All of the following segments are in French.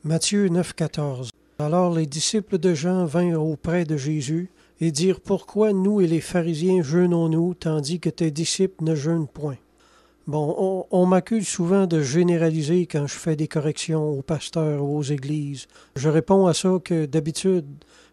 Matthieu 9,14. Alors les disciples de Jean vinrent auprès de Jésus et dirent: Pourquoi nous et les pharisiens jeûnons-nous, tandis que tes disciples ne jeûnent point? Bon, on m'accuse souvent de généraliser quand je fais des corrections aux pasteurs ou aux églises. Je réponds à ça que d'habitude,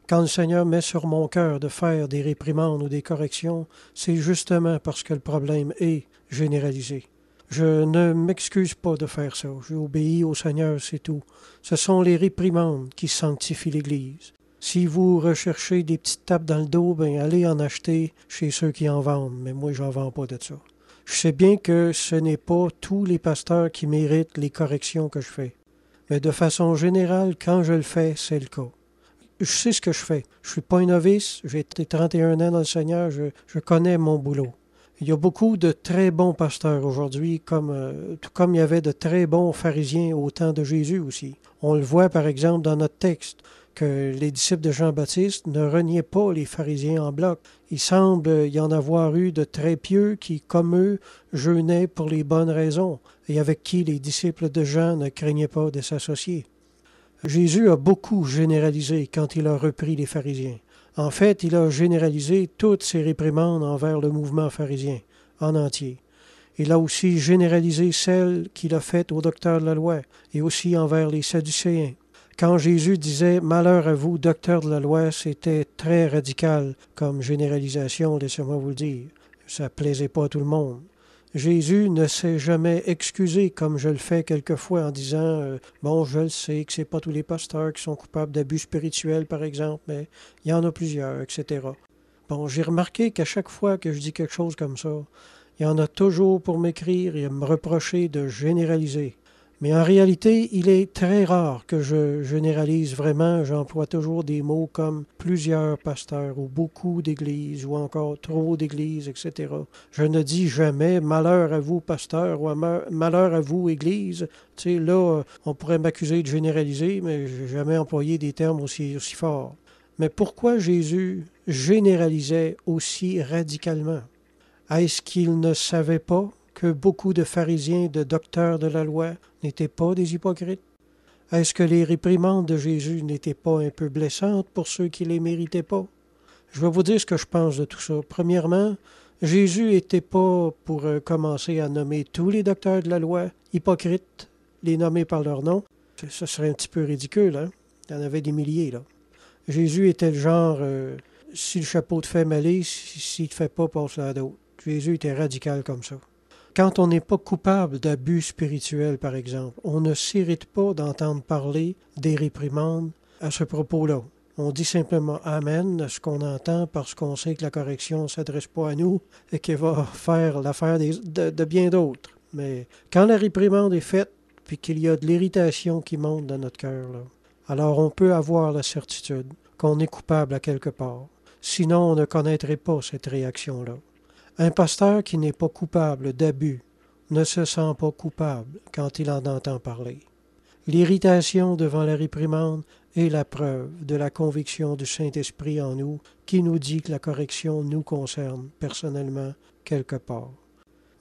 quand le Seigneur met sur mon cœur de faire des réprimandes ou des corrections, c'est justement parce que le problème est généralisé. Je ne m'excuse pas de faire ça. J'obéis au Seigneur, c'est tout. Ce sont les réprimandes qui sanctifient l'Église. Si vous recherchez des petites tapes dans le dos, bien, allez en acheter chez ceux qui en vendent. Mais moi, j'en vends pas de ça. Je sais bien que ce n'est pas tous les pasteurs qui méritent les corrections que je fais. Mais de façon générale, quand je le fais, c'est le cas. Je sais ce que je fais. Je suis pas un novice. J'ai été 31 ans dans le Seigneur. Je connais mon boulot. Il y a beaucoup de très bons pasteurs aujourd'hui, tout comme il y avait de très bons pharisiens au temps de Jésus aussi. On le voit par exemple dans notre texte, que les disciples de Jean-Baptiste ne reniaient pas les pharisiens en bloc. Il semble y en avoir eu de très pieux qui, comme eux, jeûnaient pour les bonnes raisons et avec qui les disciples de Jean ne craignaient pas de s'associer. Jésus a beaucoup généralisé quand il a repris les pharisiens. En fait, il a généralisé toutes ses réprimandes envers le mouvement pharisien en entier. Il a aussi généralisé celles qu'il a faites aux docteurs de la loi et aussi envers les Sadducéens. Quand Jésus disait « Malheur à vous, docteurs de la loi », c'était très radical comme généralisation, laissez-moi vous le dire. Ça ne plaisait pas à tout le monde. Jésus ne s'est jamais excusé comme je le fais quelquefois en disant bon, je le sais que c'est pas tous les pasteurs qui sont coupables d'abus spirituels, par exemple, mais il y en a plusieurs, etc. Bon, j'ai remarqué qu'à chaque fois que je dis quelque chose comme ça, il y en a toujours pour m'écrire et me reprocher de généraliser. Mais en réalité, il est très rare que je généralise vraiment. J'emploie toujours des mots comme plusieurs pasteurs ou beaucoup d'églises ou encore trop d'églises, etc. Je ne dis jamais malheur à vous, pasteur, ou malheur à vous, église. Tu sais, là, on pourrait m'accuser de généraliser, mais je n'ai jamais employé des termes aussi forts. Mais pourquoi Jésus généralisait aussi radicalement? Est-ce qu'il ne savait pas que beaucoup de pharisiens, de docteurs de la loi, n'étaient pas des hypocrites? Est-ce que les réprimandes de Jésus n'étaient pas un peu blessantes pour ceux qui ne les méritaient pas? Je vais vous dire ce que je pense de tout ça. Premièrement, Jésus n'était pas pour commencer à nommer tous les docteurs de la loi hypocrites, les nommer par leur nom. Ce serait un petit peu ridicule, hein? Il y en avait des milliers, là. Jésus était le genre, si le chapeau te fait mêler, s'il ne te fait pas, passe-le à d'autres. Jésus était radical comme ça. Quand on n'est pas coupable d'abus spirituels, par exemple, on ne s'irrite pas d'entendre parler des réprimandes à ce propos-là. On dit simplement « Amen » à ce qu'on entend parce qu'on sait que la correction ne s'adresse pas à nous et qu'elle va faire l'affaire de bien d'autres. Mais quand la réprimande est faite puis qu'il y a de l'irritation qui monte dans notre cœur, là, alors on peut avoir la certitude qu'on est coupable à quelque part. Sinon, on ne connaîtrait pas cette réaction-là. Un pasteur qui n'est pas coupable d'abus ne se sent pas coupable quand il en entend parler. L'irritation devant la réprimande est la preuve de la conviction du Saint-Esprit en nous qui nous dit que la correction nous concerne personnellement quelque part.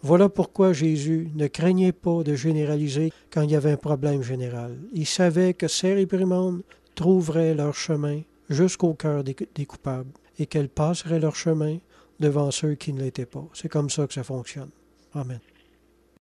Voilà pourquoi Jésus ne craignait pas de généraliser quand il y avait un problème général. Il savait que ces réprimandes trouveraient leur chemin jusqu'au cœur des coupables et qu'elles passeraient leur chemin devant ceux qui ne l'étaient pas. C'est comme ça que ça fonctionne. Amen.